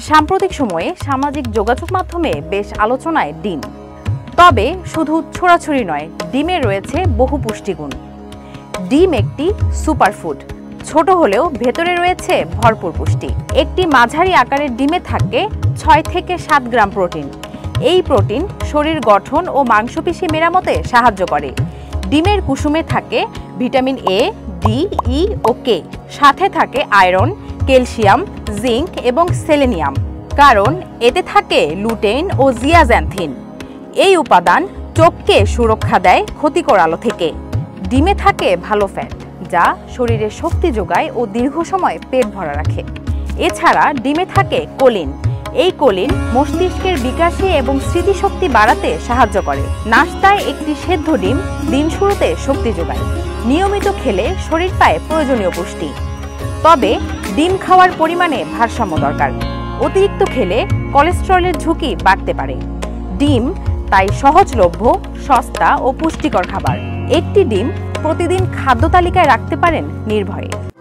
সাম্প্রতিক সময়ে সামাজিক যোগাযোগ মাধ্যমে বেশ আলোচনায় ডিম। তবে শুধু ছোড়াছুড়ি নয়, ডিমে রয়েছে বহু পুষ্টিগুণ। ডিম একটি সুপারফুড। ছোট হলেও ভেতরে রয়েছে ভরপুর পুষ্টি। একটি মাঝারি আকারের ডিমে থাকে 6 থেকে 7 গ্রাম প্রোটিন। এই প্রোটিন শরীর গঠন ও মাংসপেশি মেরামতে সাহায্য করে। ডিমের কুসুমে থাকে ভিটামিন এ, ডি, ই ও কে। সাথে থাকে আয়রন, ক্যালসিয়াম, জিঙ্ক এবং সেলেনিয়াম। কারণ এতে থাকে লুটেইন ও জিয়াজ্যান্থিন। এই উপাদান চোখকে সুরক্ষা দেয় ক্ষতিকর আলো থেকে। ডিমে থাকে ভালো ফ্যাট, যা শরীরে শক্তি যোগায় ও দীর্ঘ সময় পেট ভরা রাখে। এছাড়া ডিমে থাকে কোলিন। এই কোলিন মস্তিষ্কের বিকাশে এবং স্মৃতিশক্তি বাড়াতে সাহায্য করে। নাস্তায় একটি সেদ্ধ ডিম দিন শুরুতে শক্তি যোগায়। নিয়মিত খেলে শরীর পায় প্রয়োজনীয় পুষ্টি। তবে ডিম খাওয়ার পরিমাণে ভারসাম্য দরকার। অতিরিক্ত খেলে কোলেস্টেরলের ঝুঁকি বাড়তে পারে। ডিম তাই সহজলভ্য, সস্তা ও পুষ্টিকর খাবার। একটি ডিম প্রতিদিন খাদ্য তালিকায় রাখতে পারেন নির্ভয়ে।